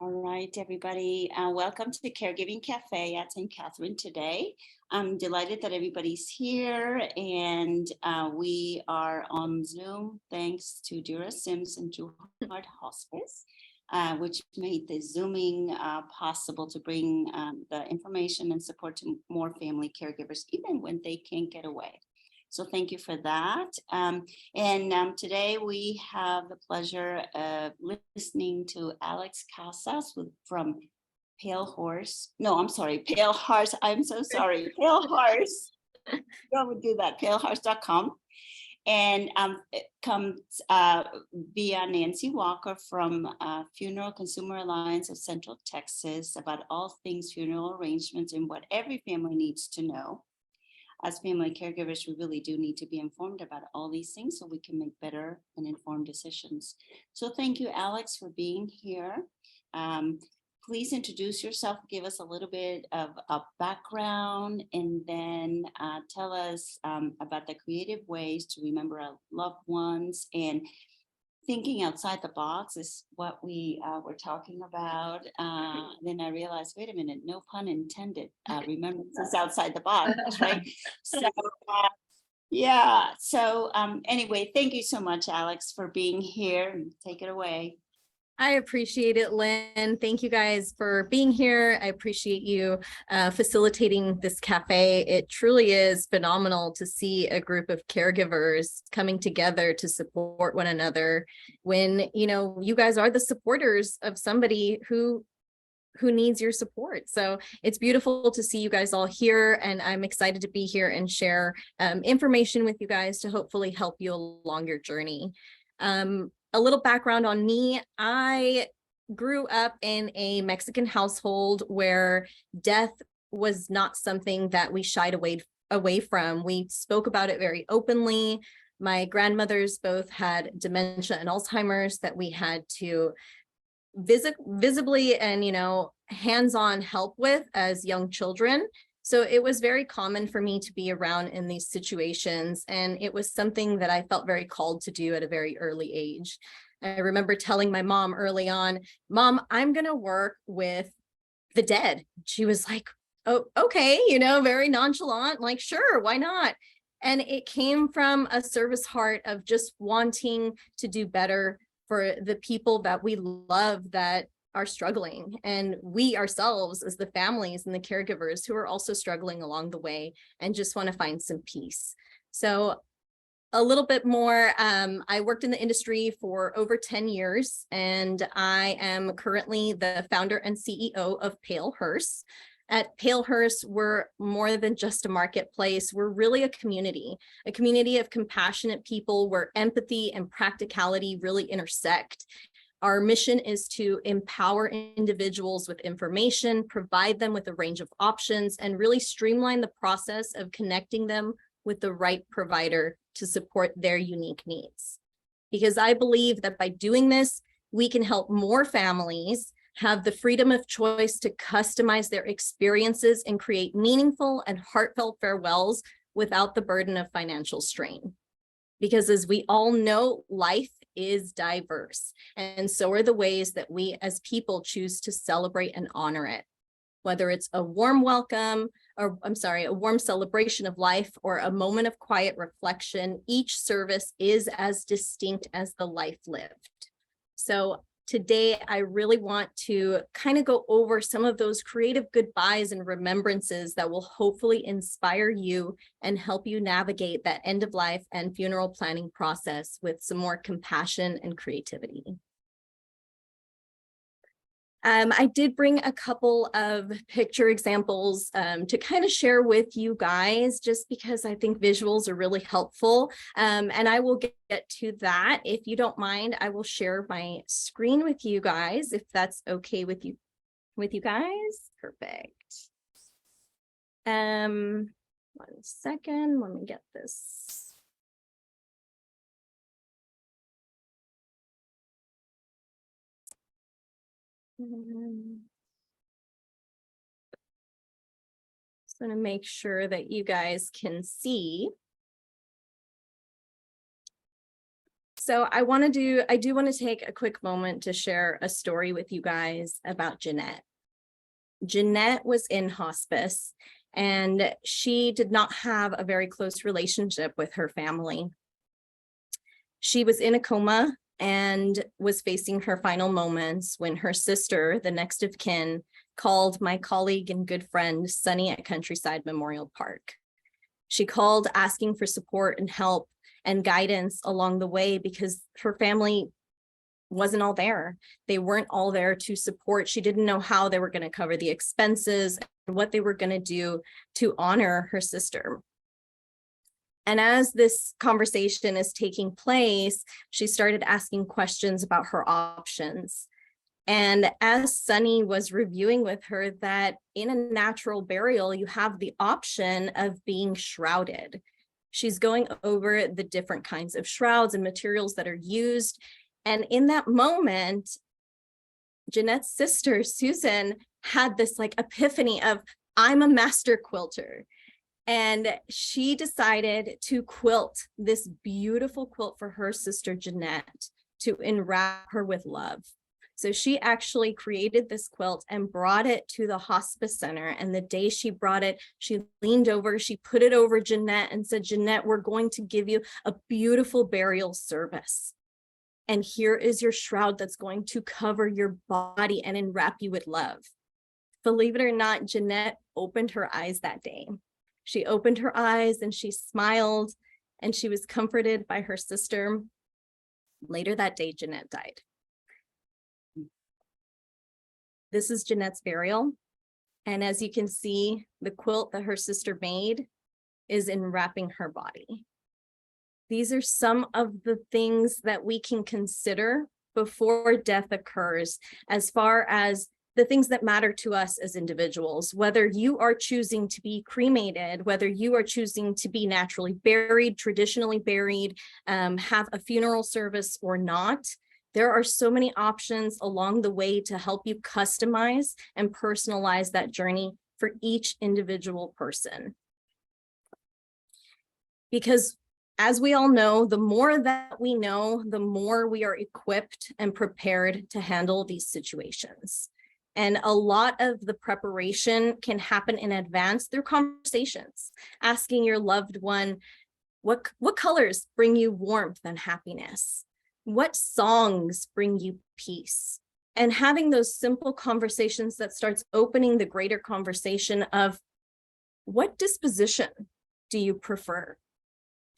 All right, everybody. Welcome to the Caregiving Cafe at St. Catherine today. I'm delighted that everybody's here, and we are on Zoom thanks to Dura Sims and True Heart Hospice, which made the Zooming possible to bring the information and support to more family caregivers, even when they can't get away. So thank you for that. Today we have the pleasure of listening to Alex Casas from PaleHearse. No, I'm sorry, PaleHearse. I'm so sorry, PaleHearse. I would do that, PaleHearse.com. And it comes via Nancy Walker from Funeral Consumer Alliance of Central Texas about all things funeral arrangements and what every family needs to know. As family caregivers, we really do need to be informed about all these things so we can make better and informed decisions. So thank you, Alex, for being here. Please introduce yourself, give us a little bit of a background, and then tell us about the creative ways to remember our loved ones. And thinking outside the box is what we were talking about. Then I realized, wait a minute, no pun intended. Remember, this is outside the box, right? So, yeah. So anyway, thank you so much, Alex, for being here. Take it away. I appreciate it, Lynn. Thank you guys for being here. I appreciate you facilitating this cafe. It truly is phenomenal to see a group of caregivers coming together to support one another when, you guys are the supporters of somebody who needs your support. So it's beautiful to see you guys all here, and I'm excited to be here and share information with you guys to hopefully help you along your journey. A little background on me. I grew up in a Mexican household where death was not something that we shied away from. We spoke about it very openly. My grandmothers both had dementia and Alzheimer's that we had to visibly and, hands-on help with as young children. So it was very common for me to be around in these situations, and it was something that I felt very called to do at a very early age. I remember telling my mom early on, Mom, I'm going to work with the dead. She was like, oh, okay, very nonchalant, like, sure, why not? And it came from a service heart of just wanting to do better for the people that we love that are struggling, and we ourselves as the families and the caregivers who are also struggling along the way and just want to find some peace. So a little bit more, I worked in the industry for over 10 years, and I am currently the founder and CEO of PaleHearse. At PaleHearse, we're more than just a marketplace. We're really a community of compassionate people where empathy and practicality really intersect. Our mission is to empower individuals with information, provide them with a range of options, and really streamline the process of connecting them with the right provider to support their unique needs. Because I believe that by doing this, we can help more families have the freedom of choice to customize their experiences and create meaningful and heartfelt farewells without the burden of financial strain. Because as we all know, life is diverse, and so are the ways that we as people choose to celebrate and honor it. Whether it's a warm welcome, or a warm celebration of life, or a moment of quiet reflection, each service is as distinct as the life lived. So today, I really want to kind of go over some of those creative goodbyes and remembrances that will hopefully inspire you and help you navigate that end of life and funeral planning process with some more compassion and creativity. I did bring a couple of picture examples to kind of share with you guys, just because I think visuals are really helpful. And I will get to that. If you don't mind, I will share my screen with you guys, if that's okay with you guys. Perfect. 1 second, let me get this. Just want to make sure that you guys can see. So I do want to take a quick moment to share a story with you guys about Jeanette. Jeanette was in hospice, and she did not have a very close relationship with her family. She was in a coma and was facing her final moments when her sister, the next of kin, called my colleague and good friend, Sunny, at Countryside Memorial Park. She called asking for support and help and guidance along the way because her family wasn't all there. They weren't all there to support. She didn't know how they were going to cover the expenses and what they were going to do to honor her sister. And as this conversation is taking place, she started asking questions about her options. And as Sunny was reviewing with her that in a natural burial, you have the option of being shrouded. She's going over the different kinds of shrouds and materials that are used. And in that moment, Jeanette's sister, Susan, had this like epiphany of, I'm a master quilter. And she decided to quilt this beautiful quilt for her sister, Jeanette, to enwrap her with love. So she actually created this quilt and brought it to the hospice center. And the day she brought it, she leaned over, she put it over Jeanette and said, Jeanette, we're going to give you a beautiful burial service. And here is your shroud that's going to cover your body and enwrap you with love. Believe it or not, Jeanette opened her eyes that day. She opened her eyes and she smiled and she was comforted by her sister. Later that day, Jeanette died. This is Jeanette's burial. And as you can see, the quilt that her sister made is enwrapping her body. These are some of the things that we can consider before death occurs, as far as the things that matter to us as individuals, whether you are choosing to be cremated, whether you are choosing to be naturally buried, traditionally buried, have a funeral service or not. There are so many options along the way to help you customize and personalize that journey for each individual person. Because as we all know, the more that we know, the more we are equipped and prepared to handle these situations. And a lot of the preparation can happen in advance through conversations, asking your loved one, what colors bring you warmth and happiness? What songs bring you peace? And having those simple conversations that starts opening the greater conversation of what disposition do you prefer?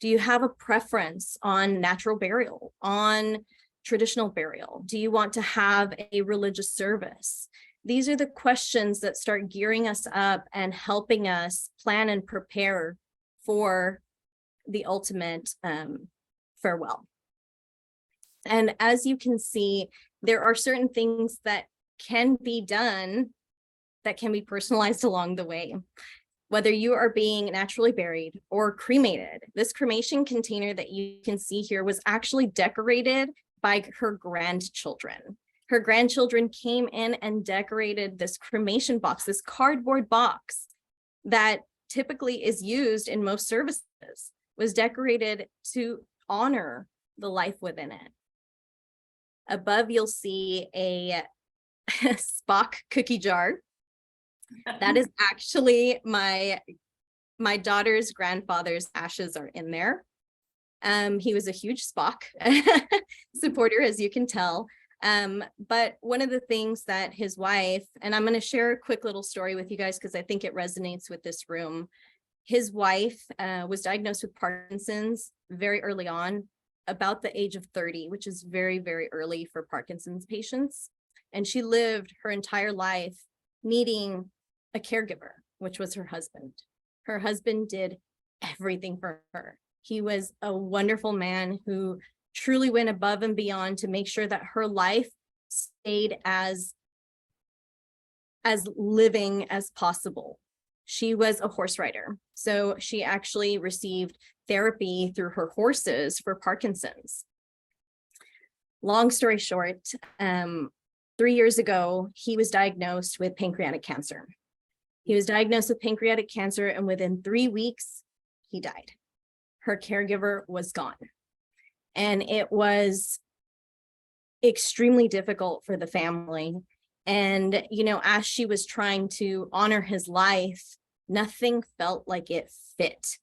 Do you have a preference on natural burial, on traditional burial? Do you want to have a religious service? These are the questions that start gearing us up and helping us plan and prepare for the ultimate farewell. And as you can see, there are certain things that can be done that can be personalized along the way. Whether you are being naturally buried or cremated, this cremation container that you can see here was actually decorated by her grandchildren. Her grandchildren came in and decorated this cremation box, this cardboard box that typically is used in most services, was decorated to honor the life within it. Above, you'll see a Spock cookie jar. That is actually my daughter's grandfather's ashes are in there. He was a huge Spock supporter, as you can tell. But one of the things that his wife, and I'm going to share a quick little story with you guys because I think it resonates with this room. His wife was diagnosed with Parkinson's very early on, about the age of 30, which is very, very early for Parkinson's patients. And she lived her entire life needing a caregiver, which was her husband. Her husband did everything for her. He was a wonderful man who truly went above and beyond to make sure that her life stayed as living as possible. She was a horse rider, so she actually received therapy through her horses for Parkinson's. Long story short, 3 years ago, he was diagnosed with pancreatic cancer. He was diagnosed with pancreatic cancer, and within 3 weeks, he died. Her caregiver was gone. And it was extremely difficult for the family. And, as she was trying to honor his life, nothing felt like it fit.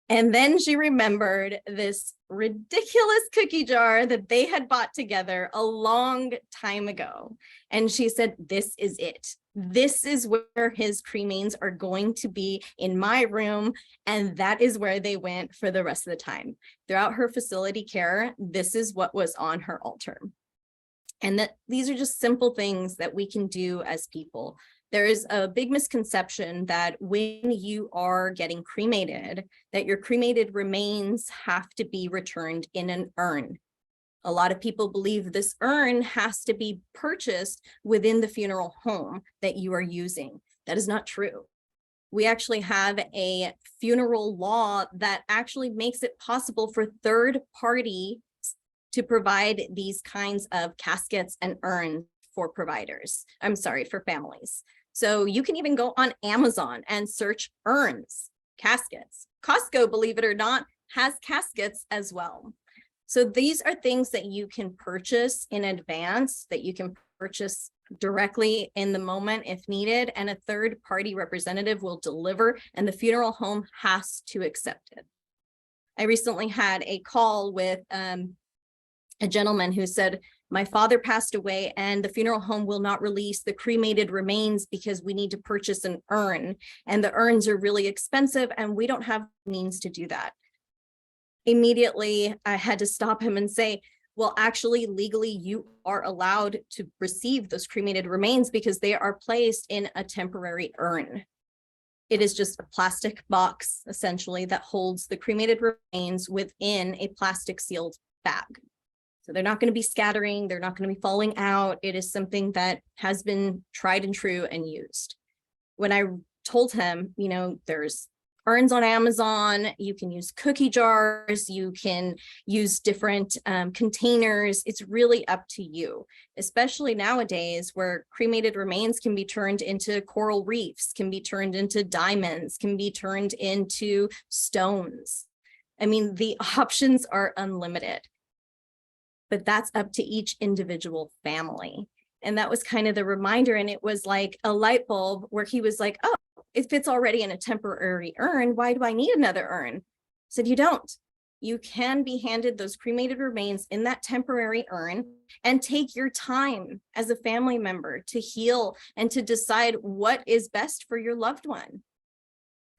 And then she remembered this ridiculous cookie jar that they had bought together a long time ago. And she said, this is it. This is where his cremains are going to be, in my room. And that is where they went for the rest of the time. Throughout her facility care, this is what was on her altar. And that these are just simple things that we can do as people. There is a big misconception that when you are getting cremated, that your cremated remains have to be returned in an urn. A lot of people believe this urn has to be purchased within the funeral home that you are using. That is not true. We actually have a funeral law that actually makes it possible for third party to provide these kinds of caskets and urns for for families. So you can even go on Amazon and search urns, caskets. Costco, believe it or not, has caskets as well. So these are things that you can purchase in advance, that you can purchase directly in the moment if needed, and a third party representative will deliver, and the funeral home has to accept it. I recently had a call with a gentleman who said, my father passed away and the funeral home will not release the cremated remains because we need to purchase an urn, and the urns are really expensive and we don't have means to do that. Immediately, I had to stop him and say, well, actually, legally, you are allowed to receive those cremated remains because they are placed in a temporary urn. It is just a plastic box, essentially, that holds the cremated remains within a plastic sealed bag. So they're not going to be scattering. They're not going to be falling out. It is something that has been tried and true and used. When I told him, there's urns on Amazon, you can use cookie jars, you can use different containers. It's really up to you, especially nowadays where cremated remains can be turned into coral reefs, can be turned into diamonds, can be turned into stones. I mean, the options are unlimited. But that's up to each individual family. And that was kind of the reminder. And it was like a light bulb where he was like, oh, if it's already in a temporary urn, why do I need another urn? I said, you don't. You can be handed those cremated remains in that temporary urn and take your time as a family member to heal and to decide what is best for your loved one.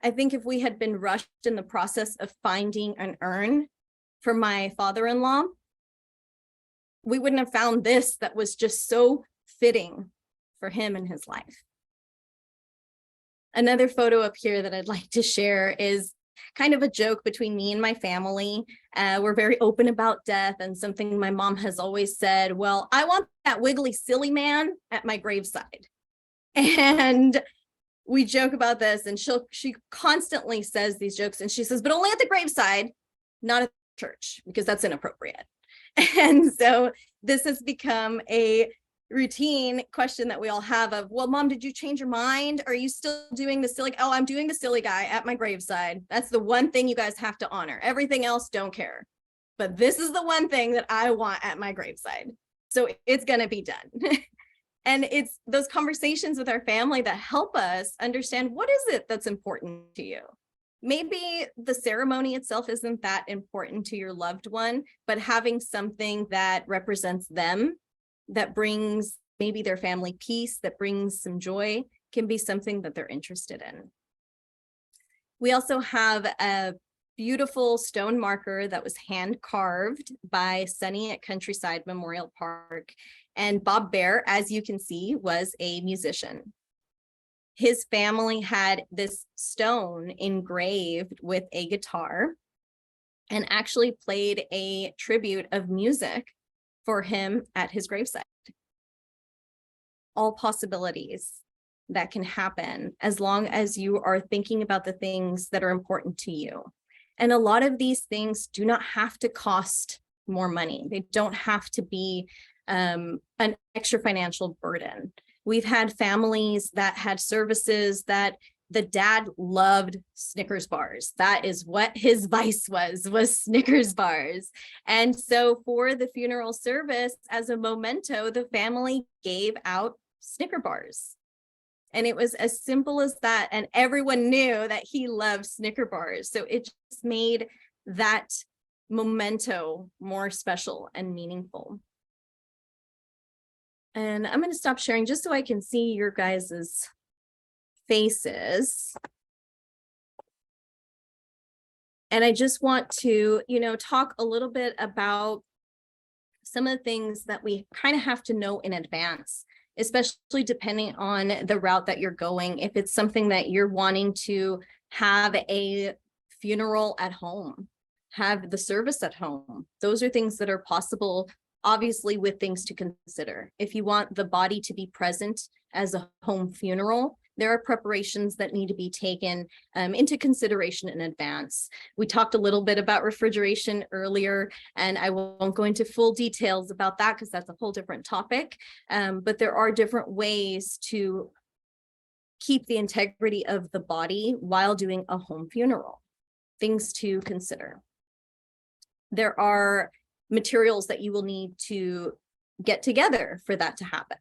I think if we had been rushed in the process of finding an urn for my father-in-law, we wouldn't have found this that was just so fitting for him and his life. Another photo up here that I'd like to share is kind of a joke between me and my family. We're very open about death, and something my mom has always said, well, I want that wiggly silly man at my graveside. And we joke about this, and she constantly says these jokes, and she says, but only at the graveside, not at the church, because that's inappropriate. And so this has become a routine question that we all have of, well, mom, did you change your mind? Are you still doing the silly? Oh, I'm doing the silly guy at my graveside. That's the one thing you guys have to honor. Everything else, don't care. But this is the one thing that I want at my graveside. So it's going to be done. And it's those conversations with our family that help us understand, what is it that's important to you? Maybe the ceremony itself isn't that important to your loved one, but having something that represents them, that brings maybe their family peace, that brings some joy, can be something that they're interested in. We also have a beautiful stone marker that was hand carved by Sunny at Countryside Memorial Park. And Bob Bear, as you can see, was a musician. His family had this stone engraved with a guitar and actually played a tribute of music for him at his gravesite. All possibilities that can happen as long as you are thinking about the things that are important to you. And a lot of these things do not have to cost more money. They don't have to be an extra financial burden. We've had families that had services that the dad loved Snickers bars. That is what his vice was Snickers bars. And so for the funeral service, as a memento, the family gave out Snicker bars. And it was as simple as that. And everyone knew that he loved Snicker bars. So it just made that memento more special and meaningful. And I'm going to stop sharing just so I can see your guys's faces. And I just want to, talk a little bit about some of the things that we kind of have to know in advance, especially depending on the route that you're going. If it's something that you're wanting to have a funeral at home, have the service at home, those are things that are possible, obviously, with things to consider. If you want the body to be present as a home funeral, there are preparations that need to be taken into consideration in advance. We talked a little bit about refrigeration earlier, and I won't go into full details about that because that's a whole different topic. But there are different ways to keep the integrity of the body while doing a home funeral. Things to consider. There are materials that you will need to get together for that to happen.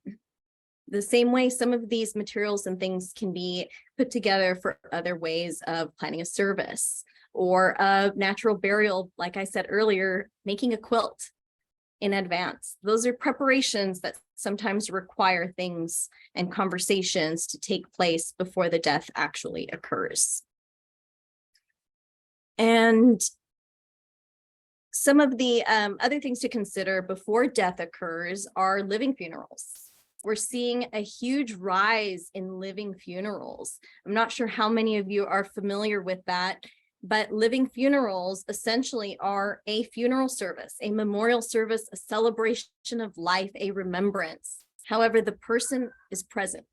The same way some of these materials and things can be put together for other ways of planning a service or a natural burial. Like I said earlier, making a quilt in advance. Those are preparations that sometimes require things and conversations to take place before the death actually occurs. And some of the other things to consider before death occurs are living funerals. We're seeing a huge rise in living funerals. I'm not sure how many of you are familiar with that, but living funerals essentially are a funeral service, a memorial service, a celebration of life, a remembrance. However, the person is present.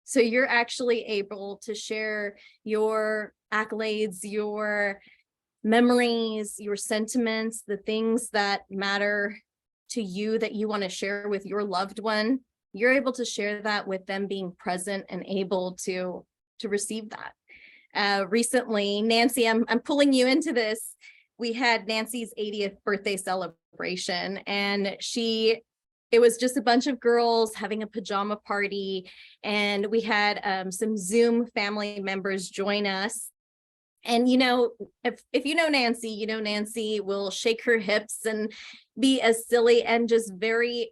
So you're actually able to share your accolades, your memories, your sentiments, the things that matter to you that you want to share with your loved one. You're able to share that with them being present and able to receive that. Recently, Nancy, I'm pulling you into this. We had Nancy's 80th birthday celebration, and it was just a bunch of girls having a pajama party, and we had some Zoom family members join us. And, if you know Nancy, Nancy will shake her hips and be as silly and just very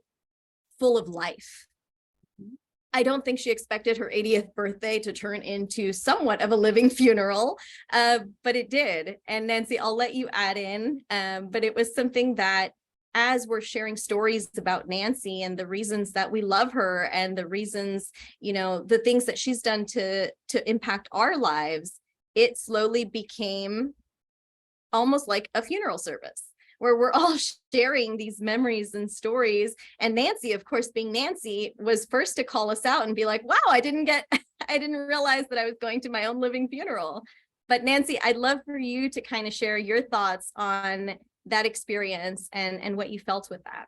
full of life. I don't think she expected her 80th birthday to turn into somewhat of a living funeral, but it did. And Nancy, I'll let you add in, but it was something that as we're sharing stories about Nancy and the reasons that we love her and the reasons, the things that she's done to impact our lives, it slowly became almost like a funeral service where we're all sharing these memories and stories. And Nancy, of course, being Nancy, was first to call us out and be like, wow, I didn't realize that I was going to my own living funeral. But Nancy, I'd love for you to kind of share your thoughts on that experience and what you felt with that.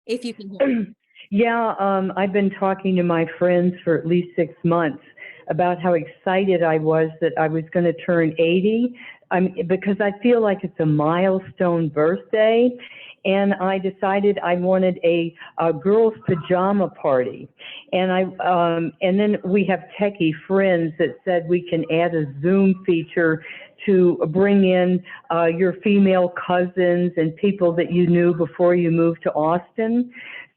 If you can hear me. Yeah, I've been talking to my friends for at least 6 months about how excited I was that I was going to turn 80, because I feel like it's a milestone birthday, and I decided I wanted a girls' pajama party, and then we have techie friends that said we can add a Zoom feature to bring in your female cousins and people that you knew before you moved to Austin.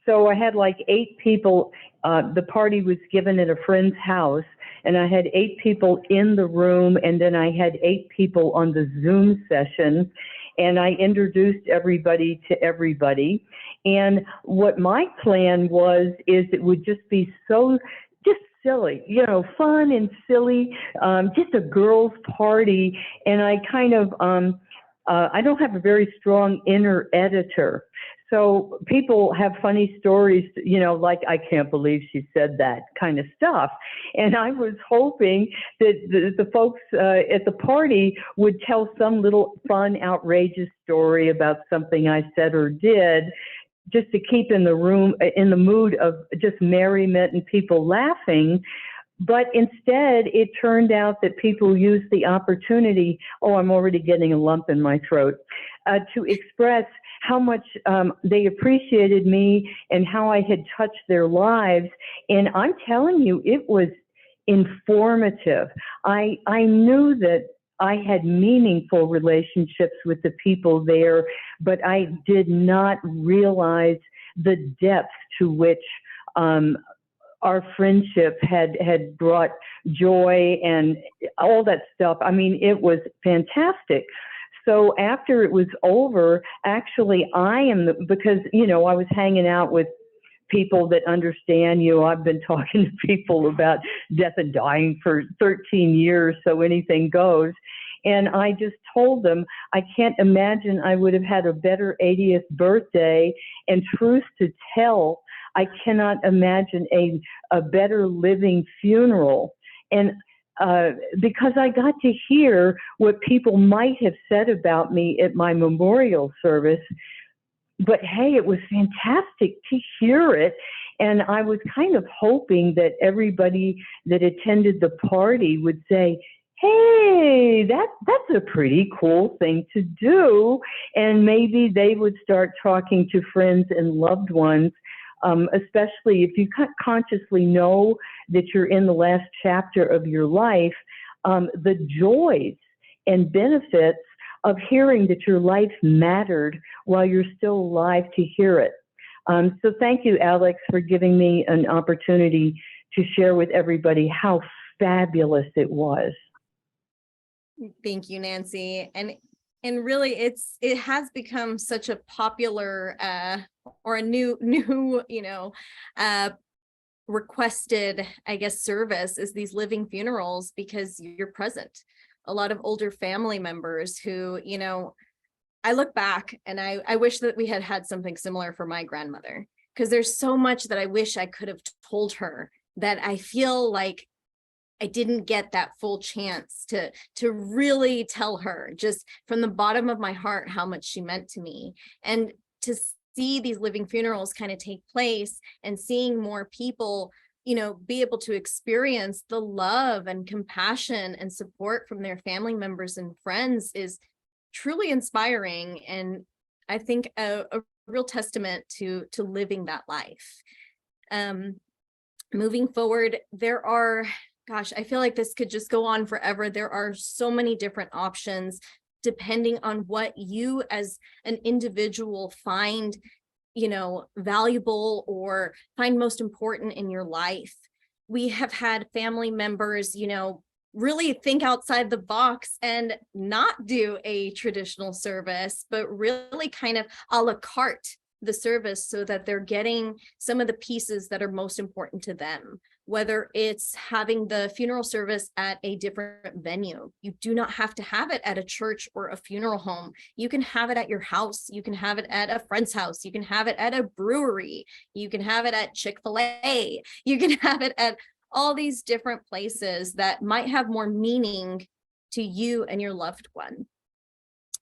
So I had like 8 people. The party was given at a friend's house, and I had 8 people in the room, and then I had 8 people on the Zoom session, and I introduced everybody to everybody. And what my plan is it would just be just silly, fun and silly, just a girls' party. And I kind of, I don't have a very strong inner editor. So people have funny stories, like, I can't believe she said that kind of stuff. And I was hoping that the folks at the party would tell some little fun, outrageous story about something I said or did, just to keep in the mood of just merriment and people laughing. But instead, it turned out that people used the opportunity, oh, I'm already getting a lump in my throat, to express how much they appreciated me and how I had touched their lives. And I'm telling you, it was informative. I knew that I had meaningful relationships with the people there, but I did not realize the depth to which our friendship had brought joy and all that stuff. I mean, it was fantastic. So after it was over, actually, because, you know, I was hanging out with people that understand you. I've been talking to people about death and dying for 13 years, so anything goes. And I just told them, I can't imagine I would have had a better 80th birthday. And truth to tell, I cannot imagine a better living funeral. And because I got to hear what people might have said about me at my memorial service. But hey, it was fantastic to hear it. And I was kind of hoping that everybody that attended the party would say, hey, that's a pretty cool thing to do. And maybe they would start talking to friends and loved ones, especially if you consciously know that you're in the last chapter of your life, the joys and benefits of hearing that your life mattered while you're still alive to hear it. So thank you, Alex, for giving me an opportunity to share with everybody how fabulous it was. Thank you, Nancy. And really it has become such a popular or a new you know requested, I guess, service is these living funerals, because you're present. A lot of older family members who, you know, I look back and I wish that we had had something similar for my grandmother, because there's so much that I wish I could have told her that I feel like I didn't get that full chance to really tell her, just from the bottom of my heart, how much she meant to me. And to see these living funerals kind of take place and seeing more people, you know, be able to experience the love and compassion and support from their family members and friends is truly inspiring. And I think a real testament to living that life. Moving forward, there are, gosh, I feel like this could just go on forever. There are so many different options depending on what you as an individual find, you know, valuable or find most important in your life. We have had family members, you know, really think outside the box and not do a traditional service, but really kind of a la carte the service so that they're getting some of the pieces that are most important to them. Whether it's having the funeral service at a different venue. You do not have to have it at a church or a funeral home. You can have it at your house. You can have it at a friend's house. You can have it at a brewery. You can have it at Chick-fil-A. You can have it at all these different places that might have more meaning to you and your loved one.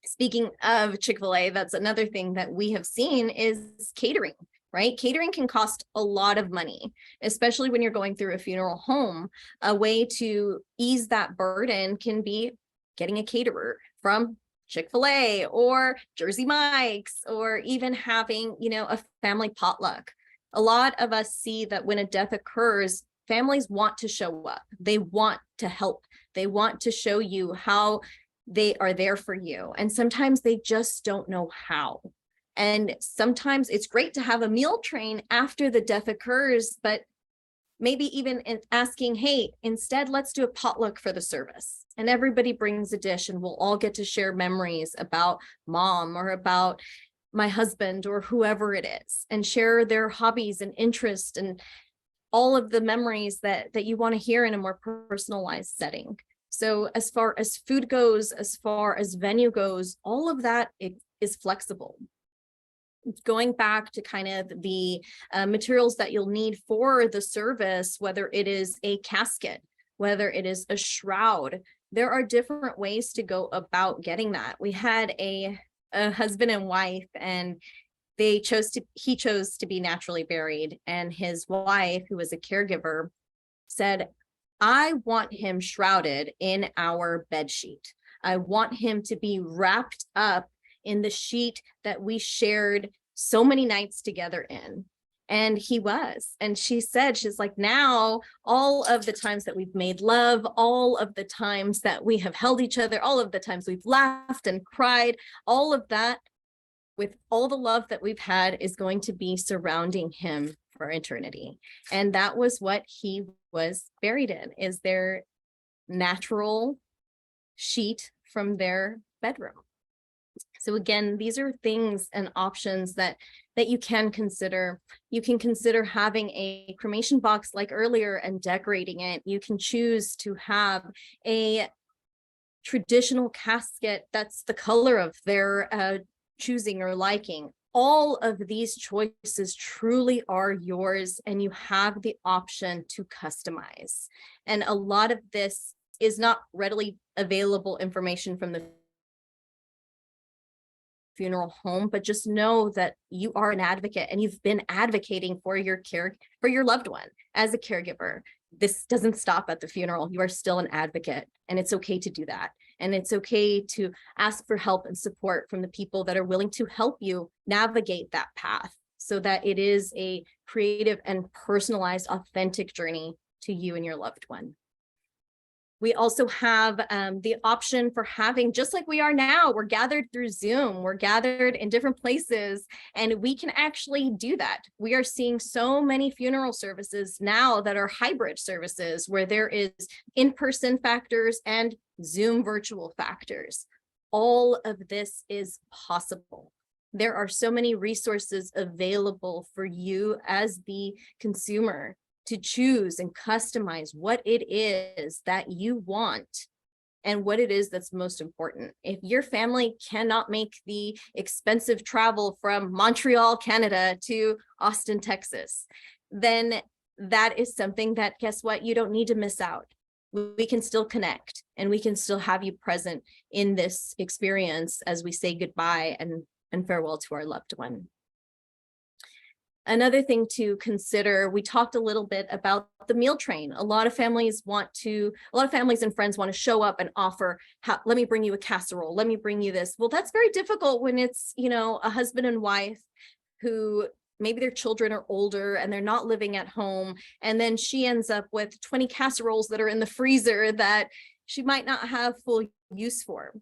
Speaking of Chick-fil-A, that's another thing that we have seen is catering. Right? Catering can cost a lot of money, especially when you're going through a funeral home. A way to ease that burden can be getting a caterer from Chick-fil-A or Jersey Mike's, or even having, you know, a family potluck. A lot of us see that when a death occurs, families want to show up. They want to help. They want to show you how they are there for you. And sometimes they just don't know how. And sometimes it's great to have a meal train after the death occurs, but maybe even asking, hey, instead, let's do a potluck for the service. And everybody brings a dish and we'll all get to share memories about mom or about my husband or whoever it is, and share their hobbies and interests and all of the memories that you want to hear in a more personalized setting. So as far as food goes, as far as venue goes, all of that is flexible. Going back to kind of the materials that you'll need for the service, whether it is a casket, whether it is a shroud, there are different ways to go about getting that. We had a husband and wife, and he chose to be naturally buried, and his wife, who was a caregiver, said, I want him shrouded in our bed sheet. I want him to be wrapped up in the sheet that we shared so many nights together in. And he was. And she said, she's like, now all of the times that we've made love, all of the times that we have held each other, all of the times we've laughed and cried, all of that with all the love that we've had is going to be surrounding him for eternity. And that was what he was buried in, is their natural sheet from their bedroom. So again, these are things and options that you can consider. You can consider having a cremation box like earlier and decorating it. You can choose to have a traditional casket that's the color of their choosing or liking. All of these choices truly are yours, and you have the option to customize. And a lot of this is not readily available information from the funeral home, but just know that you are an advocate and you've been advocating for your loved one as a caregiver. This doesn't stop at the funeral. You are still an advocate, and it's okay to do that. And it's okay to ask for help and support from the people that are willing to help you navigate that path, so that it is a creative and personalized, authentic journey to you and your loved one. We also have the option for having, just like we are now, we're gathered through Zoom, we're gathered in different places, and we can actually do that. We are seeing so many funeral services now that are hybrid services, where there is in-person factors and Zoom virtual factors. All of this is possible. There are so many resources available for you as the consumer to choose and customize what it is that you want and what it is that's most important. If your family cannot make the expensive travel from Montreal, Canada to Austin, Texas, then that is something that, guess what, you don't need to miss out. We can still connect, and we can still have you present in this experience as we say goodbye and farewell to our loved one. Another thing to consider, we talked a little bit about the meal train. A lot of families and friends want to show up and offer, let me bring you a casserole, let me bring you this. Well, that's very difficult when it's, a husband and wife who maybe their children are older and they're not living at home. And then she ends up with 20 casseroles that are in the freezer that she might not have full use for.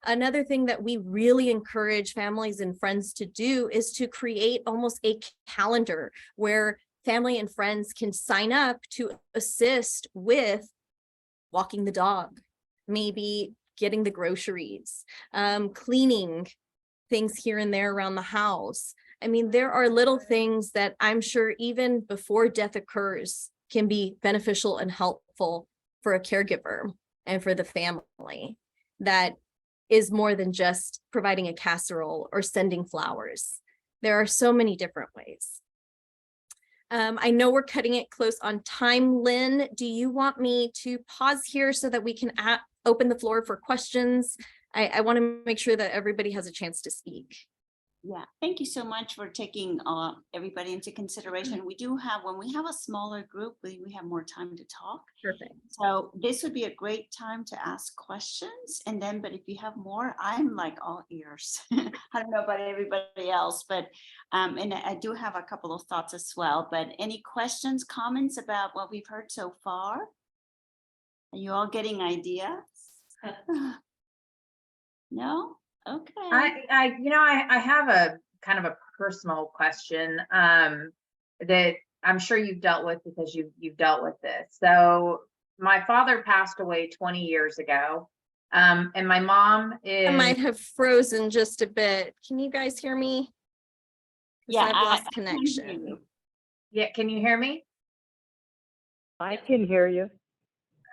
Another thing that we really encourage families and friends to do is to create almost a calendar where family and friends can sign up to assist with walking the dog, maybe getting the groceries, cleaning things here and there around the house. I mean, there are little things that I'm sure even before death occurs can be beneficial and helpful for a caregiver and for the family, that is more than just providing a casserole or sending flowers. There are so many different ways. I know we're cutting it close on time. Lynn, do you want me to pause here so that we can open the floor for questions? I want to make sure that everybody has a chance to speak. Yeah, thank you so much for taking everybody into consideration. We do have, when we have a smaller group, we have more time to talk. Perfect. So this would be a great time to ask questions. And then, but if you have more, I'm like all ears. I don't know about everybody else, but, and I do have a couple of thoughts as well, but any questions, comments about what we've heard so far? Are you all getting ideas? No? Okay. I have a kind of a personal question that I'm sure you've dealt with, because you've dealt with this. So my father passed away 20 years ago. And my mom I might have frozen just a bit. Can you guys hear me? Yeah, I've lost I can hear connection. you. Yeah, can you hear me? I can hear you.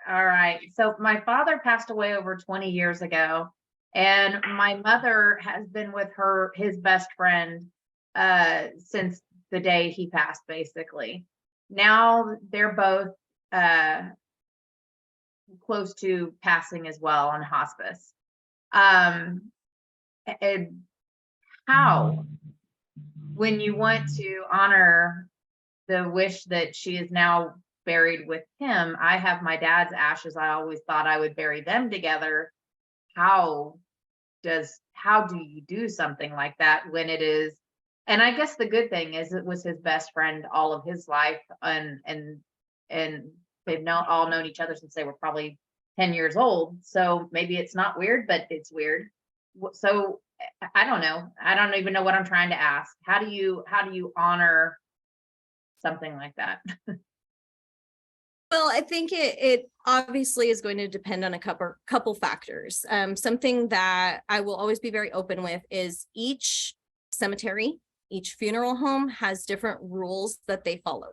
All right. So my father passed away over 20 years ago. And my mother has been with his best friend since the day he passed, basically. Now they're both close to passing as well on hospice. And how, when you want to honor the wish that she is now buried with him. I have my dad's ashes. I always thought I would bury them together. How do you do something like that when it is? And I guess the good thing is it was his best friend all of his life, and they've all known each other since they were probably 10 years old. So maybe it's not weird, but it's weird. So I don't know. I don't even know what I'm trying to ask. How do you honor something like that? Well, I think it obviously is going to depend on a couple factors. Something that I will always be very open with is each cemetery, each funeral home has different rules that they follow.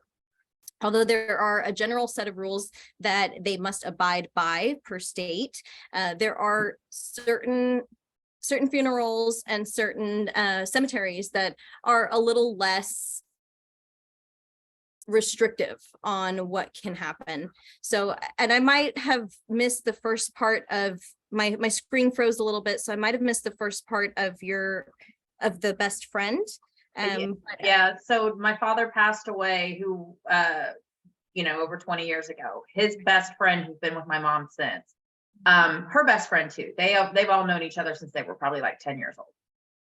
Although there are a general set of rules that they must abide by per state, there are certain funerals and certain cemeteries that are a little less restrictive on what can happen. So, and I might have missed the first part of my screen froze a little bit, so I might have missed the first part of the best friend. Yeah. So my father passed away, who over 20 years ago. His best friend, who's been with my mom since, her best friend too. They've all known each other since they were probably like 10 years old.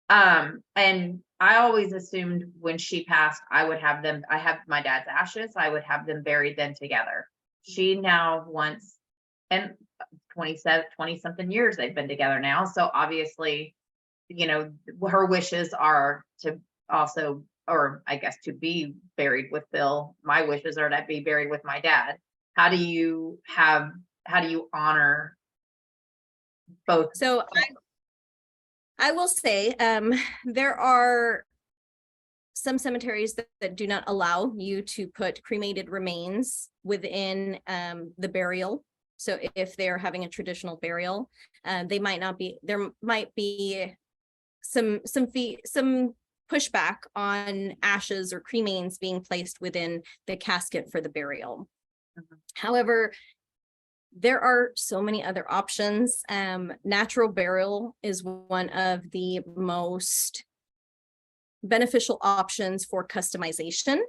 And I always assumed when she passed, I have my dad's ashes, I would have them buried then together. She now wants, and 20 something years they've been together now. So obviously, her wishes are to also, or I guess to be buried with Bill. My wishes are to be buried with my dad. How do you honor both? So I will say, there are some cemeteries that do not allow you to put cremated remains within the burial. So if they're having a traditional burial, there might be some pushback on ashes or cremains being placed within the casket for the burial. Mhm. However, there are so many other options. Natural burial is one of the most beneficial options for customization,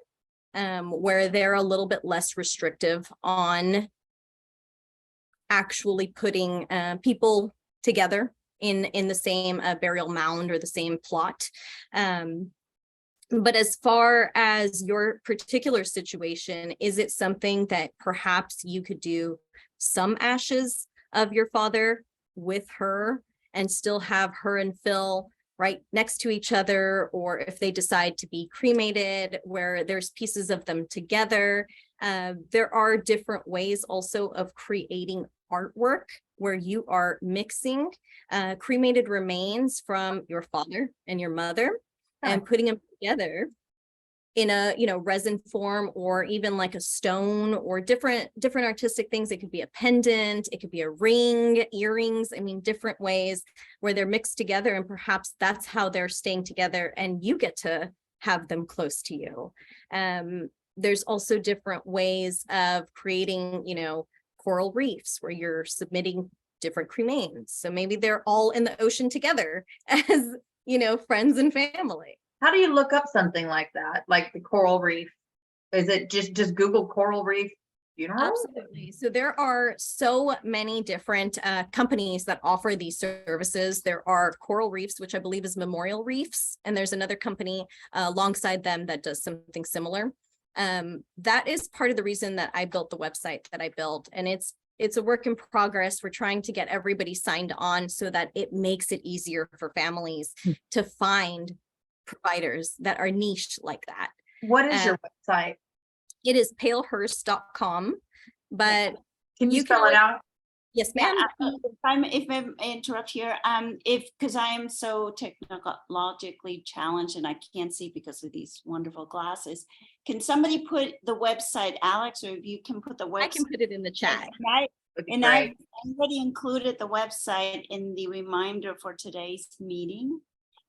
where they're a little bit less restrictive on actually putting people together in the same burial mound or the same plot. But as far as your particular situation, is it something that perhaps you could do some ashes of your father with her and still have her and Phil right next to each other? Or if they decide to be cremated, where there's pieces of them together, there are different ways also of creating artwork where you are mixing cremated remains from your father and your mother and putting them together in a resin form, or even like a stone, or different artistic things. It could be a pendant, it could be a ring, earrings. I mean, different ways where they're mixed together, and perhaps that's how they're staying together and you get to have them close to you. There's also different ways of creating, coral reefs where you're submitting different cremains. So maybe they're all in the ocean together as, friends and family. How do you look up something like that? Like the coral reef? Is it just Google coral reef funeral? Absolutely. So there are so many different companies that offer these services. There are Coral Reefs, which I believe is Memorial Reefs, and there's another company alongside them that does something similar. That is part of the reason that I built the website that I built, and it's a work in progress. We're trying to get everybody signed on so that it makes it easier for families to find providers that are niche like that. What is your website? It is PaleHearse.com, but Can you spell it out? Yes, ma'am. If I interrupt here, because I am so technologically challenged and I can't see because of these wonderful glasses, can somebody put the website, Alex, or if you can put the website? I can put it in the chat. I've already included the website in the reminder for today's meeting,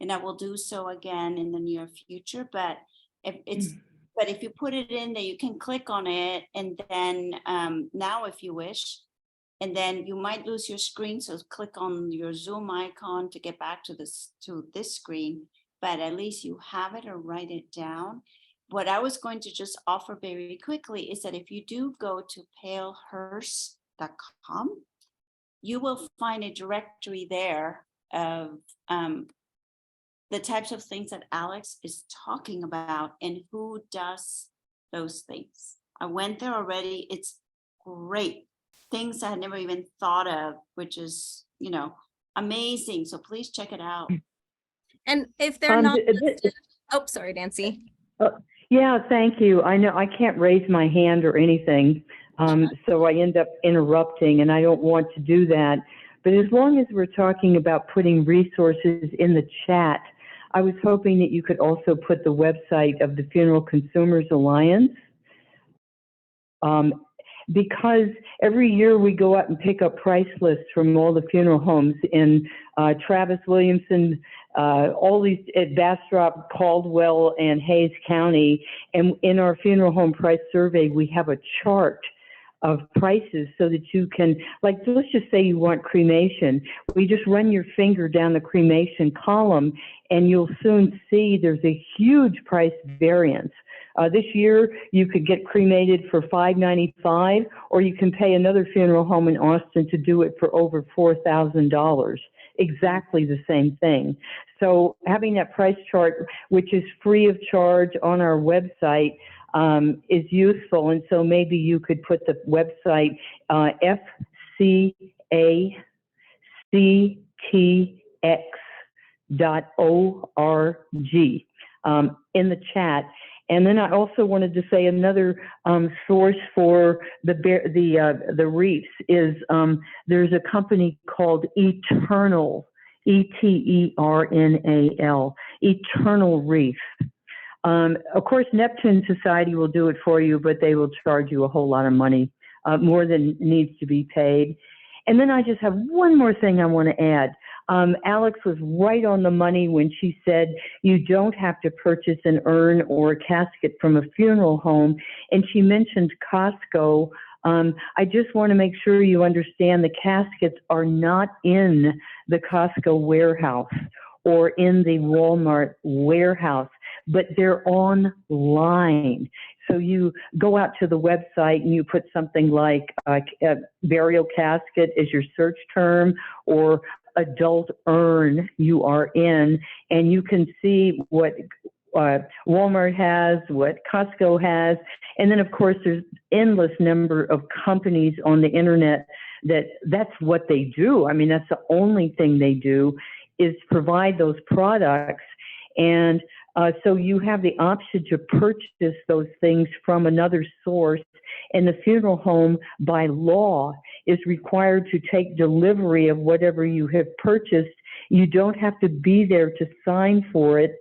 and I will do so again in the near future. But if you put it in there, you can click on it, and then now if you wish, and then you might lose your screen. So click on your Zoom icon to get back to this screen, but at least you have it or write it down. what I was going to just offer very quickly is that if you do go to PaleHearse.com, you will find a directory there of the types of things that Alex is talking about and who does those things. I went there already. It's great. Things I had never even thought of, which is, amazing. So please check it out. And if they're not th- th- listed, oh, sorry, Nancy. Yeah, thank you. I know I can't raise my hand or anything, so I end up interrupting, and I don't want to do that. But as long as we're talking about putting resources in the chat, I was hoping that you could also put the website of the Funeral Consumers Alliance, because every year we go out and pick up price lists from all the funeral homes in Travis, Williamson, all these at Bastrop, Caldwell, and Hayes County. And in our funeral home price survey, we have a chart of prices so that you can, like, let's just say you want cremation. We just run your finger down the cremation column and you'll soon see there's a huge price variance. This year, you could get cremated for $595, or you can pay another funeral home in Austin to do it for over $4,000. Exactly the same thing. So having that price chart, which is free of charge on our website, is useful. And so maybe you could put the website fcactx.org in the chat. And then I also wanted to say another source for the reefs is there's a company called Eternal, ETERNAL, Eternal Reef. Of course, Neptune Society will do it for you, but they will charge you a whole lot of money, more than needs to be paid. And then I just have one more thing I want to add. Alex was right on the money when she said you don't have to purchase an urn or a casket from a funeral home. And she mentioned Costco. I just want to make sure you understand the caskets are not in the Costco warehouse or in the Walmart warehouse, but they're online. So you go out to the website and you put something like burial casket as your search term, or adult urn you are in, and you can see what Walmart has, what Costco has, and then of course there's endless number of companies on the internet that's what they do. I mean, that's the only thing they do is provide those products. And so you have the option to purchase those things from another source, and the funeral home by law is required to take delivery of whatever you have purchased. You don't have to be there to sign for it.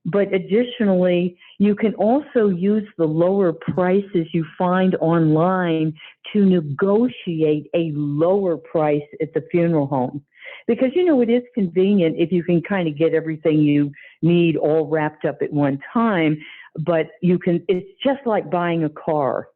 But additionally, you can also use the lower prices you find online to negotiate a lower price at the funeral home. Because, it is convenient if you can kind of get everything you need all wrapped up at one time, but it's just like buying a car.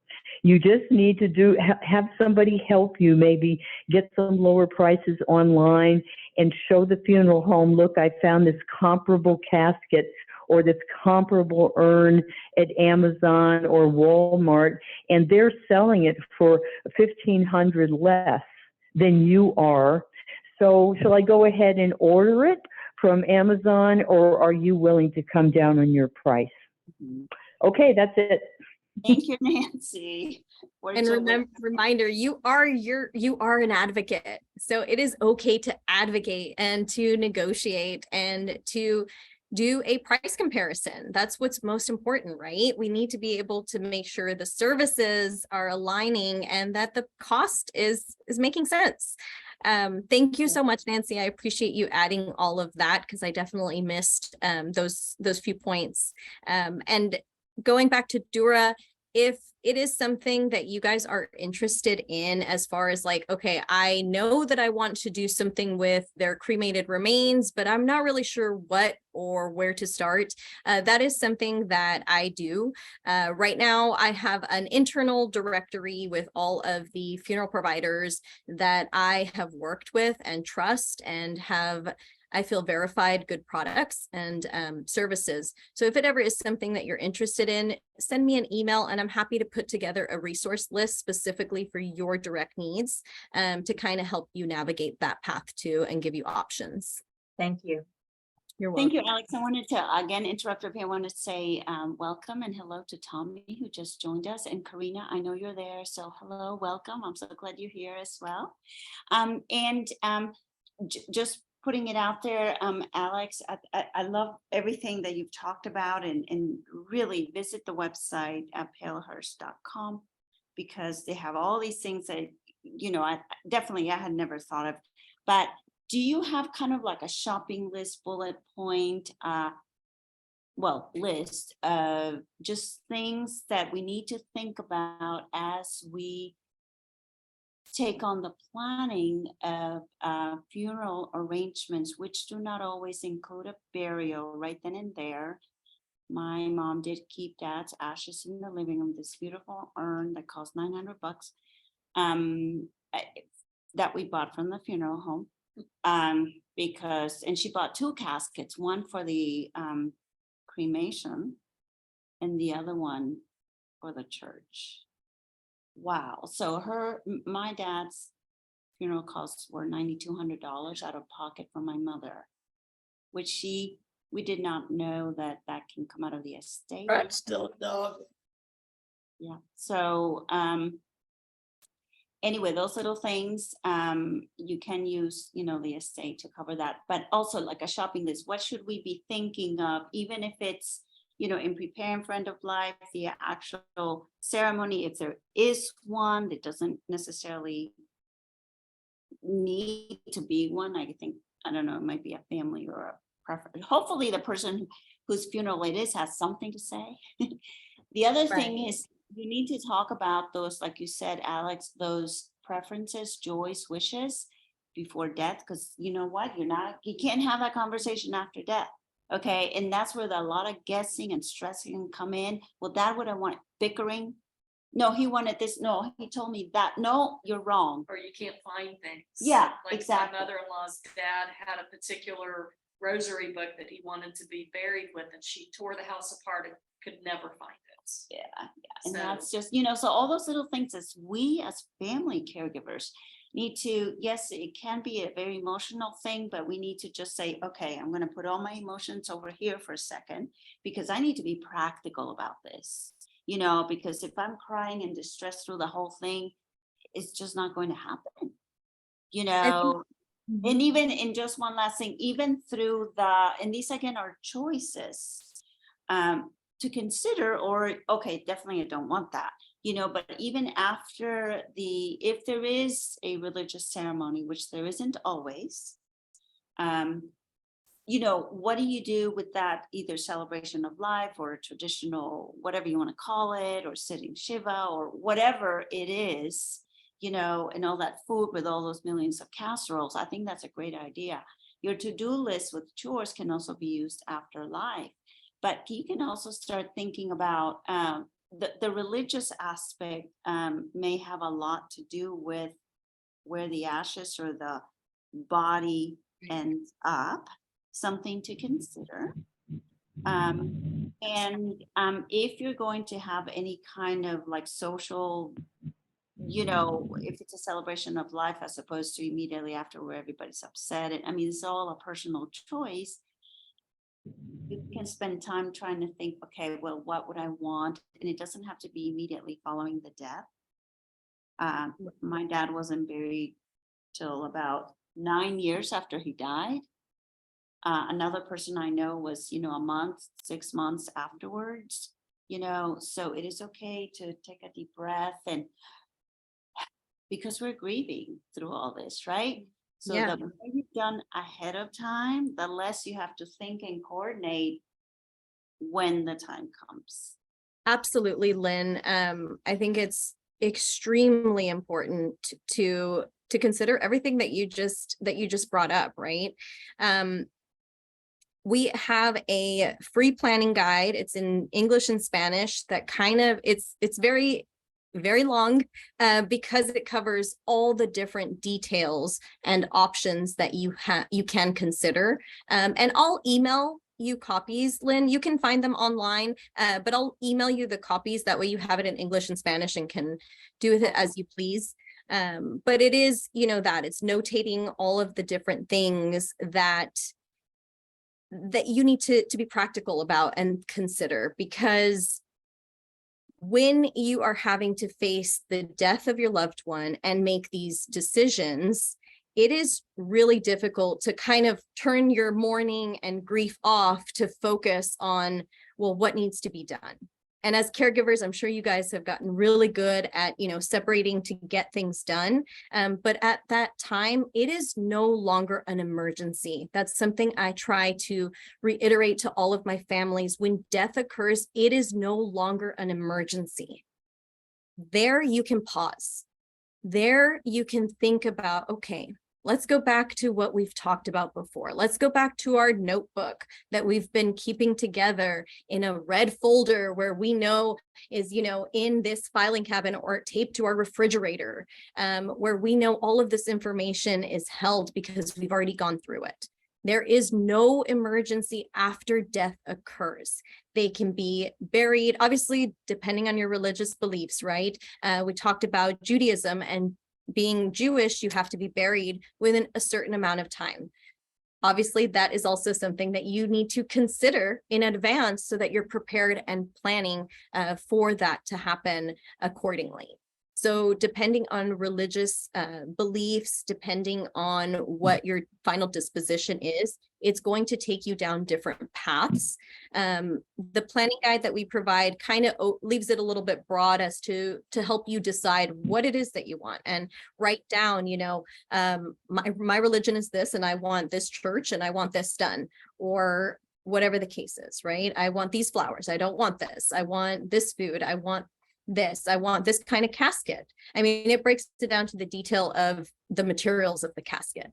You just need to have somebody help you, maybe get some lower prices online and show the funeral home, look, I found this comparable casket or this comparable urn at Amazon or Walmart, and they're selling it for $1,500 less than you are. So shall I go ahead and order it from Amazon, or are you willing to come down on your price? Okay, that's it. Thank you, Nancy. And reminder, you are an advocate. So it is okay to advocate and to negotiate and to do a price comparison. That's what's most important, right? We need to be able to make sure the services are aligning and that the cost is making sense. Thank you so much, Nancy. I appreciate you adding all of that, because I definitely missed those few points. And going back to Dura, if it is something that you guys are interested in, as far as like, okay, I know that I want to do something with their cremated remains, but I'm not really sure what or where to start. That is something that I do. Right now, I have an internal directory with all of the funeral providers that I have worked with and trust and have I feel verified good products and services. So if it ever is something that you're interested in, send me an email and I'm happy to put together a resource list specifically for your direct needs to kind of help you navigate that path too and give you options. Thank you. You're welcome. Thank you, Alex. I wanted to again interrupt up here. I want to say welcome and hello to Tommy who just joined us, and Karina, I know you're there, so hello, welcome. I'm so glad you're here as well. Just putting it out there, Alex, I love everything that you've talked about, and really visit the website at PaleHearse.com because they have all these things that I had never thought of, but. Do you have kind of like a shopping list, bullet point, list of just things that we need to think about as we take on the planning of funeral arrangements, which do not always include a burial right then and there. My mom did keep Dad's ashes in the living room, this beautiful urn that cost $900 that we bought from the funeral home. And she bought 2 caskets, one for the cremation and the other one for the church. Wow. So my dad's funeral costs were $9,200 out of pocket for my mother, which we did not know that can come out of the estate. Right, still a dog. Yeah. So anyway, those little things, you can use, the estate to cover that, but also like a shopping list. What should we be thinking of, even if it's, in preparing for end of life, the actual ceremony, if there is one, that doesn't necessarily need to be one. I think, I don't know, it might be a family or a preference. Hopefully the person whose funeral it is has something to say. The other thing is, you need to talk about those, like you said, Alex, those preferences, joys, wishes before death, because you know what, you can't have that conversation after death. Okay. And that's where a lot of guessing and stressing come in. Well, Dad would I want bickering. No, he wanted this. No, he told me that. No, you're wrong. Or you can't find things. Yeah, like exactly. My mother-in-law's dad had a particular rosary book that he wanted to be buried with, and she tore the house apart and could never find it. Yeah. And So- that's just, so all those little things as we as family caregivers need to, yes, it can be a very emotional thing, but we need to just say, okay, I'm going to put all my emotions over here for a second because I need to be practical about this, because if I'm crying and distressed through the whole thing, it's just not going to happen, And even in just one last thing, even through and these again are choices to consider, or okay, definitely I don't want that, but even after if there is a religious ceremony, which there isn't always, what do you do with that, either celebration of life or a traditional, whatever you want to call it, or sitting Shiva or whatever it is, and all that food with all those millions of casseroles. I think that's a great idea. Your to-do list with chores can also be used after life, but you can also start thinking about the religious aspect may have a lot to do with where the ashes or the body ends up, something to consider. If you're going to have any kind of like social, if it's a celebration of life as opposed to immediately after where everybody's upset, it's all a personal choice. You can spend time trying to think, okay, well, what would I want? And it doesn't have to be immediately following the death. My dad wasn't buried till about 9 years after he died. Another person I know was, a month, 6 months afterwards, so it is okay to take a deep breath, and because we're grieving through all this, right? So Yeah. the more you've done ahead of time, the less you have to think and coordinate when the time comes. Absolutely, Lynn. I think it's extremely important to consider everything that you just brought up, right? We have a free planning guide. It's in English and Spanish that kind of, it's very very long because it covers all the different details and options that you can consider. And I'll email you copies, Lynn. You can find them online, but I'll email you the copies. That way you have it in English and Spanish and can do with it as you please. But it is, that it's notating all of the different things that you need to be practical about and consider, because when you are having to face the death of your loved one and make these decisions, it is really difficult to kind of turn your mourning and grief off to focus on, well, what needs to be done. And as caregivers, I'm sure you guys have gotten really good at, separating to get things done. But at that time, it is no longer an emergency. That's something I try to reiterate to all of my families. When death occurs, it is no longer an emergency. There you can pause. There you can think about, okay, let's go back to what we've talked about before. Let's go back to our notebook that we've been keeping together in a red folder where we know is, in this filing cabinet or taped to our refrigerator, where we know all of this information is held because we've already gone through it. There is no emergency after death occurs. They can be buried, obviously, depending on your religious beliefs, right? We talked about Judaism, and being Jewish, you have to be buried within a certain amount of time. Obviously, that is also something that you need to consider in advance so that you're prepared and planning for that to happen accordingly. So depending on religious beliefs, depending on what your final disposition is, it's going to take you down different paths. The planning guide that we provide kind of leaves it a little bit broad as to help you decide what it is that you want, and write down, my religion is this, and I want this church, and I want this done, or whatever the case is, right? I want these flowers. I don't want this. I want this food. I want this kind of casket. I mean, it breaks it down to the detail of the materials of the casket.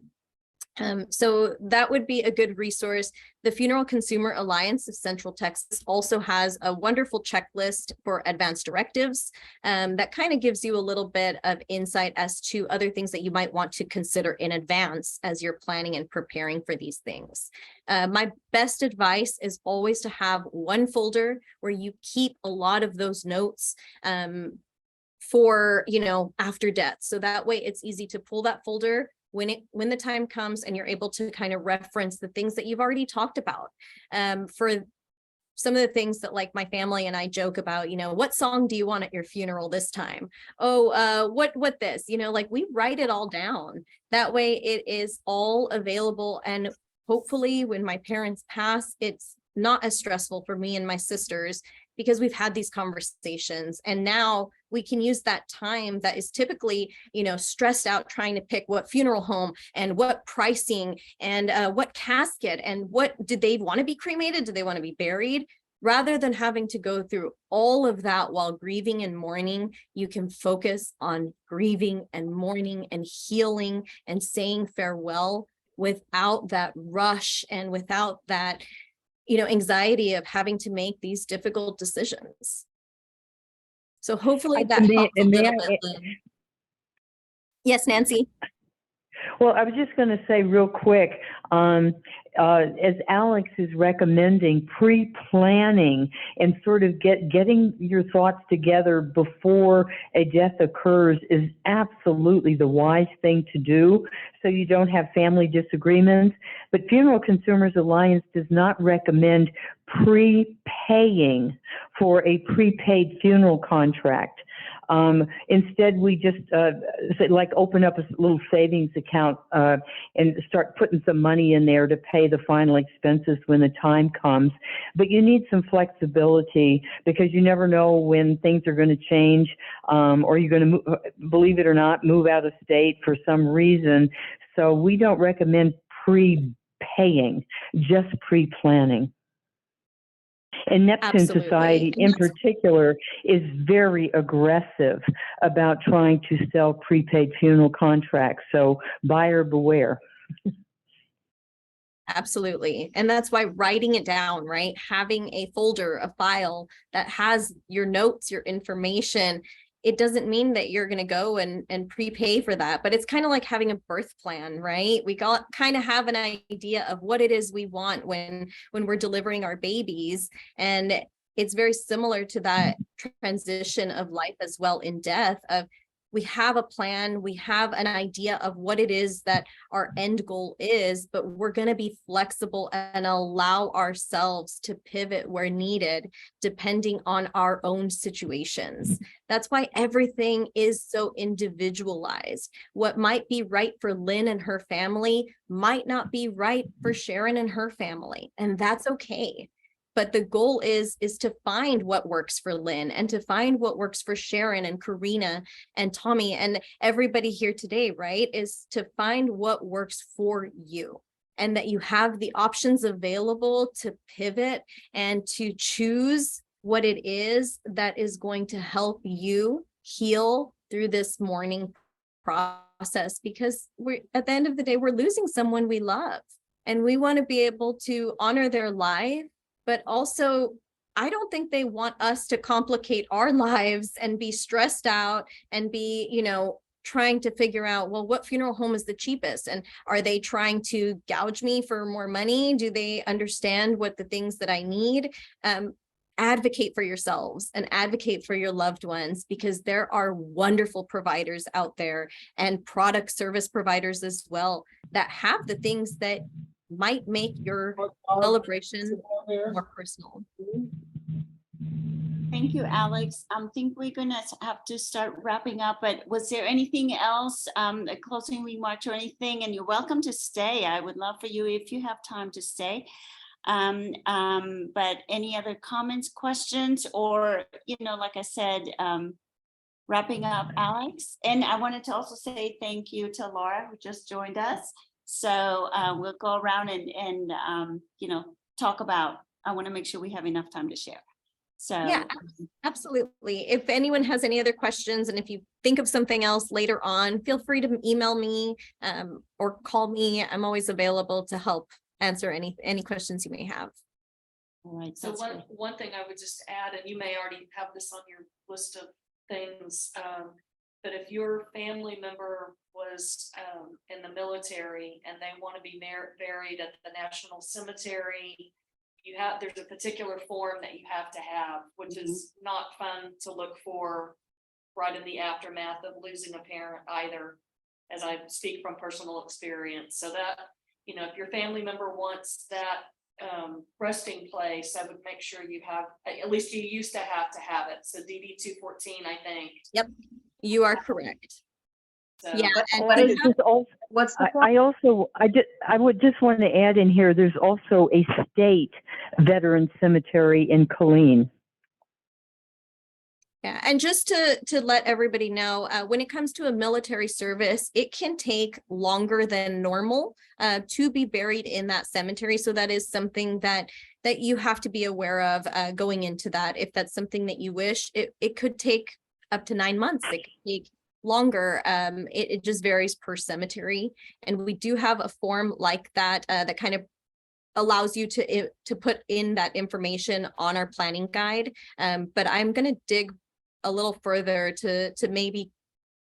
So that would be a good resource. The Funeral Consumer Alliance of Central Texas also has a wonderful checklist for advanced directives that kind of gives you a little bit of insight as to other things that you might want to consider in advance as you're planning and preparing for these things. My best advice is always to have one folder where you keep a lot of those notes for, after death. So that way it's easy to pull that folder when the time comes, and you're able to kind of reference the things that you've already talked about. For some of the things that, like, my family and I joke about, what song do you want at your funeral this time? Oh, what this, like, we write it all down. That way it is all available. And hopefully when my parents pass, it's not as stressful for me and my sisters, because we've had these conversations, and now we can use that time that is typically, stressed out trying to pick what funeral home and what pricing and what casket and what did they want to be cremated? Do they want to be buried? Rather than having to go through all of that while grieving and mourning, you can focus on grieving and mourning and healing and saying farewell without that rush and without that anxiety of having to make these difficult decisions. So hopefully that helps a little bit. Yes, Nancy. Well, I was just going to say real quick, as Alex is recommending, pre-planning and sort of getting your thoughts together before a death occurs is absolutely the wise thing to do, so you don't have family disagreements. But Funeral Consumers Alliance does not recommend prepaying for a prepaid funeral contract. Instead, we just open up a little savings account and start putting some money in there to pay the final expenses when the time comes. But you need some flexibility, because you never know when things are going to change, or you're going to, believe it or not, move out of state for some reason. So we don't recommend prepaying, just pre-planning. And Neptune Absolutely. Society in particular is very aggressive about trying to sell prepaid funeral contracts. So buyer beware. Absolutely. And that's why writing it down, right? Having a folder, a file that has your notes, your information, it doesn't mean that you're going to go and prepay for that, but it's kind of like having a birth plan, right? We got kind of have an idea of what it is we want when we're delivering our babies. And it's very similar to that transition of life as well in death of we have a plan, we have an idea of what it is that our end goal is, but we're going to be flexible and allow ourselves to pivot where needed, depending on our own situations. That's why everything is so individualized. What might be right for Lynn and her family might not be right for Sharon and her family, and that's okay. But the goal is to find what works for Lynn and to find what works for Sharon and Karina and Tommy and everybody here today, right? Is to find what works for you and that you have the options available to pivot and to choose what it is that is going to help you heal through this mourning process, because we're at the end of the day, we're losing someone we love and we want to be able to honor their life. But also, I don't think they want us to complicate our lives and be stressed out and be, trying to figure out, well, what funeral home is the cheapest? And are they trying to gouge me for more money? Do they understand what the things that I need? Advocate for yourselves and advocate for your loved ones, because there are wonderful providers out there and product service providers as well that have the things that might make your celebration more personal. Thank you, Alex. I think we're gonna have to start wrapping up, but was there anything else, a closing remark or anything? And you're welcome to stay. I would love for you, if you have time, to stay. But any other comments, questions, or, like I said, wrapping up, Alex? And I wanted to also say thank you to Laura, who just joined us. So we'll go around and talk about, I want to make sure we have enough time to share. So yeah, absolutely. If anyone has any other questions, and if you think of something else later on, feel free to email me or call me. I'm always available to help answer any questions you may have. all right. So that's great. one thing I would just add, and you may already have this on your list of things, but if your family member was in the military and they want to be buried at the National Cemetery, there's a particular form that you have to have, which is not fun to look for right in the aftermath of losing a parent either, as I speak from personal experience. So that, if your family member wants that resting place, I would make sure you have, at least you used to have it. So DD 214, I think. Yep, you are correct. So, Yeah, and What we is have- what's the I would just want to add in here, there's also a state veteran cemetery in Killeen. Yeah, and just to let everybody know, when it comes to a military service, it can take longer than normal to be buried in that cemetery. So that is something that you have to be aware of going into that. If that's something that you wish, it could take up to 9 months. It could take longer. It just varies per cemetery, and we do have a form like that that kind of allows you to put in that information on our planning guide. But I'm going to dig a little further to maybe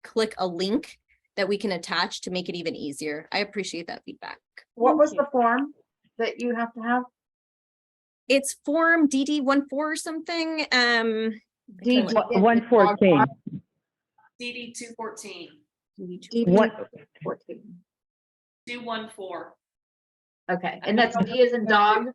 click a link that we can attach to make it even easier. I appreciate that feedback. What was the form that you have to have? It's form DD14 or something. DD 114. DD 214, What? 214. Okay, and that's D as in dog.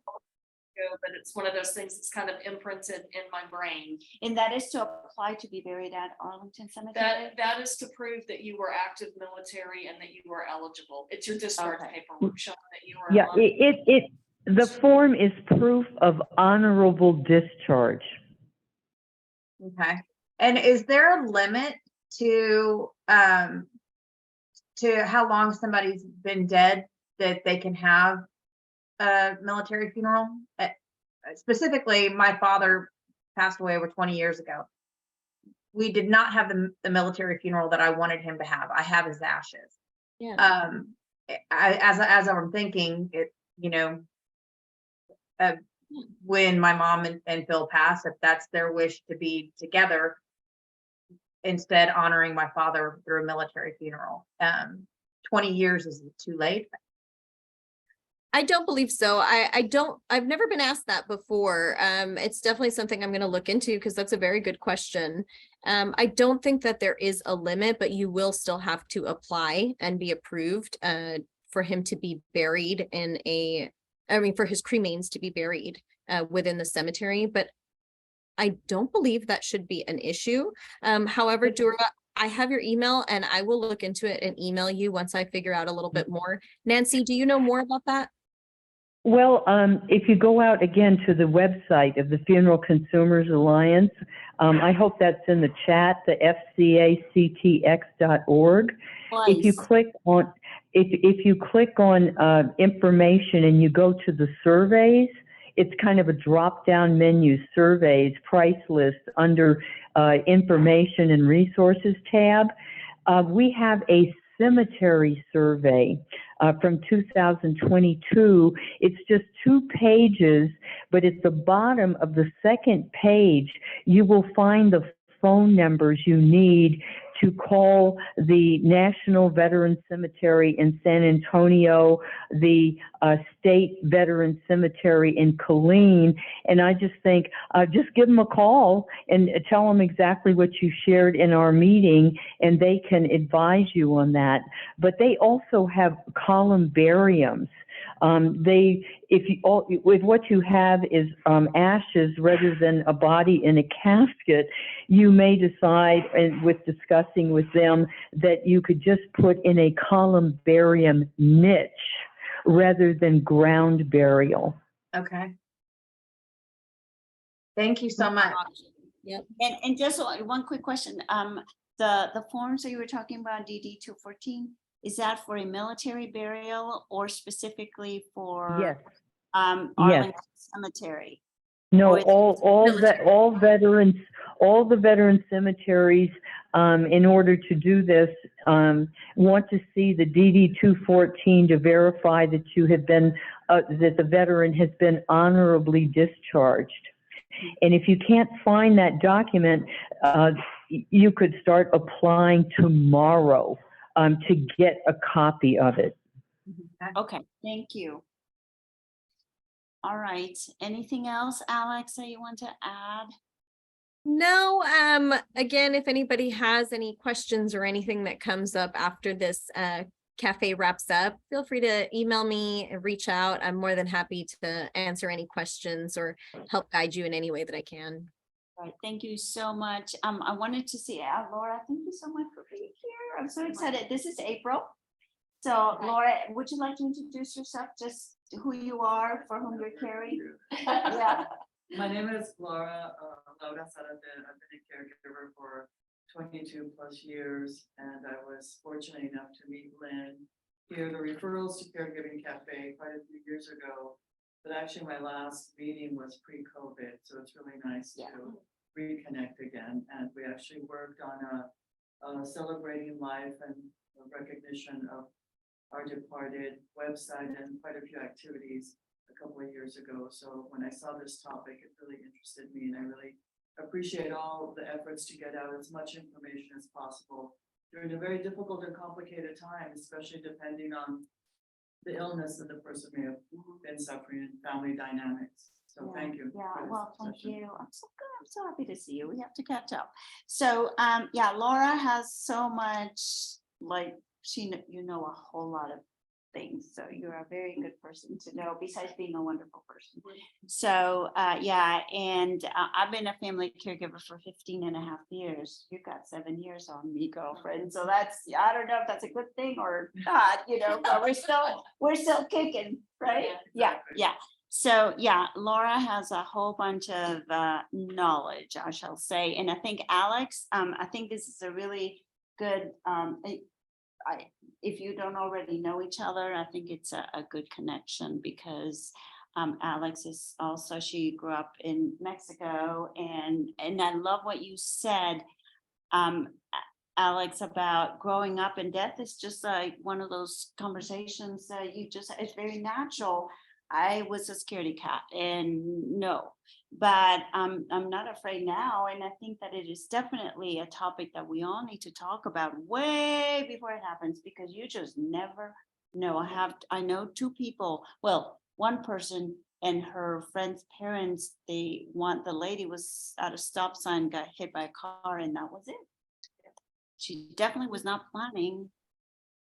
But it's one of those things that's kind of imprinted in my brain. And that is to apply to be buried at Arlington Cemetery? That is to prove that you were active military and that you were eligible. It's your discharge paperwork showing that you were. Yeah, the form is proof of honorable discharge. Okay, and is there a limit to how long somebody's been dead that they can have a military funeral? Specifically, my father passed away over 20 years ago. We did not have the military funeral that I wanted him to have. I have his ashes. Yeah. As I'm thinking, when my mom and Phil passed, if that's their wish to be together, instead honoring my father through a military funeral. 20 years is too late. I don't believe so. I've never been asked that before. It's definitely something I'm going to look into because that's a very good question. I don't think that there is a limit, but you will still have to apply and be approved for him to be buried for his cremains to be buried within the cemetery. But I don't believe that should be an issue. However, Dura, I have your email and I will look into it and email you once I figure out a little bit more. Nancy, do you know more about that? Well, if you go out again to the website of the Funeral Consumers Alliance, I hope that's in the chat, the fcactx.org. If you click on, if you click on information and you go to the surveys, it's kind of a drop-down menu, surveys, price list under information and resources tab. We have a cemetery survey from 2022. It's just 2 pages, but at the bottom of the second page, you will find the phone numbers you need to call the National Veteran Cemetery in San Antonio, the State Veteran Cemetery in Killeen. And I just think, just give them a call and tell them exactly what you shared in our meeting, and they can advise you on that. But they also have columbariums. If what you have is ashes rather than a body in a casket, you may decide, and with discussing with them, that you could just put in a columbarium niche rather than ground burial. Okay. Thank you so much. Yep. And just one quick question. The forms that you were talking about, DD 214, is that for a military burial or specifically for Yes. Arlington Cemetery? No, Or is all the veteran cemeteries, in order to do this, want to see the DD 214 to verify that you have been, that the veteran has been honorably discharged. And if you can't find that document, you could start applying tomorrow to get a copy of it. Okay, thank you. All right, anything else, Alex, that you want to add? No, again, if anybody has any questions or anything that comes up after this cafe wraps up, feel free to email me and reach out. I'm more than happy to answer any questions or help guide you in any way that I can. All right, thank you so much. I wanted to see Laura, thank you so much for being here. I'm so excited. This is April. So Laura, would you like to introduce yourself, just who you are, for whom you're caring? Yeah. My name is Laura Sarate. I've been a caregiver for 22 plus years, and I was fortunate enough to meet Lynn here, the referrals to Caregiving Cafe, quite a few years ago. But actually my last meeting was pre-COVID, so it's really nice to reconnect again. And we actually worked on a celebrating life and recognition of our departed website and quite a few activities a couple of years ago. So when I saw this topic, it really interested me, and I really appreciate all the efforts to get out as much information as possible during a very difficult and complicated time, especially depending on the illness that the person may have been suffering and family dynamics. So thank you. Yeah, well, thank you. I'm so good. I'm so happy to see you. We have to catch up. So yeah, Laura has so much, like, you know a whole lot of things. So you're a very good person to know, besides being a wonderful person. So yeah, and I've been a family caregiver for 15 and a half years. You've got 7 years on me, girlfriend. So that's, I don't know if that's a good thing or not, you know, but we're still kicking, right? Yeah, yeah. So yeah, Laura has a whole bunch of knowledge, I shall say. And I think Alex, I think this is a really good, if you don't already know each other, I think it's a good connection, because Alex is also, she grew up in Mexico, and I love what you said, Alex, about growing up, and death is just like one of those conversations that you just, it's very natural. I was a scaredy cat, and no, but I'm not afraid now. And I think that it is definitely a topic that we all need to talk about way before it happens, because you just never know. I know two people, well, one person and her friend's parents, the lady was at a stop sign, got hit by a car, and that was it. She definitely was not planning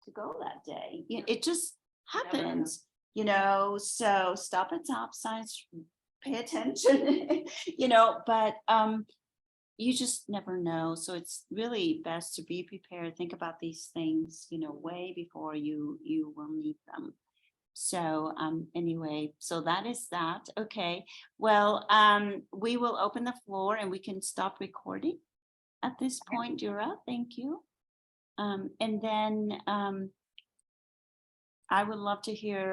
to go that day. It just Never know. happens, so stop at stop signs, pay attention, but you just never know. So it's really best to be prepared, think about these things, way before you will need them. So anyway, so that is that. Okay, well, we will open the floor and we can stop recording at this point. Dura, thank you. And then I would love to hear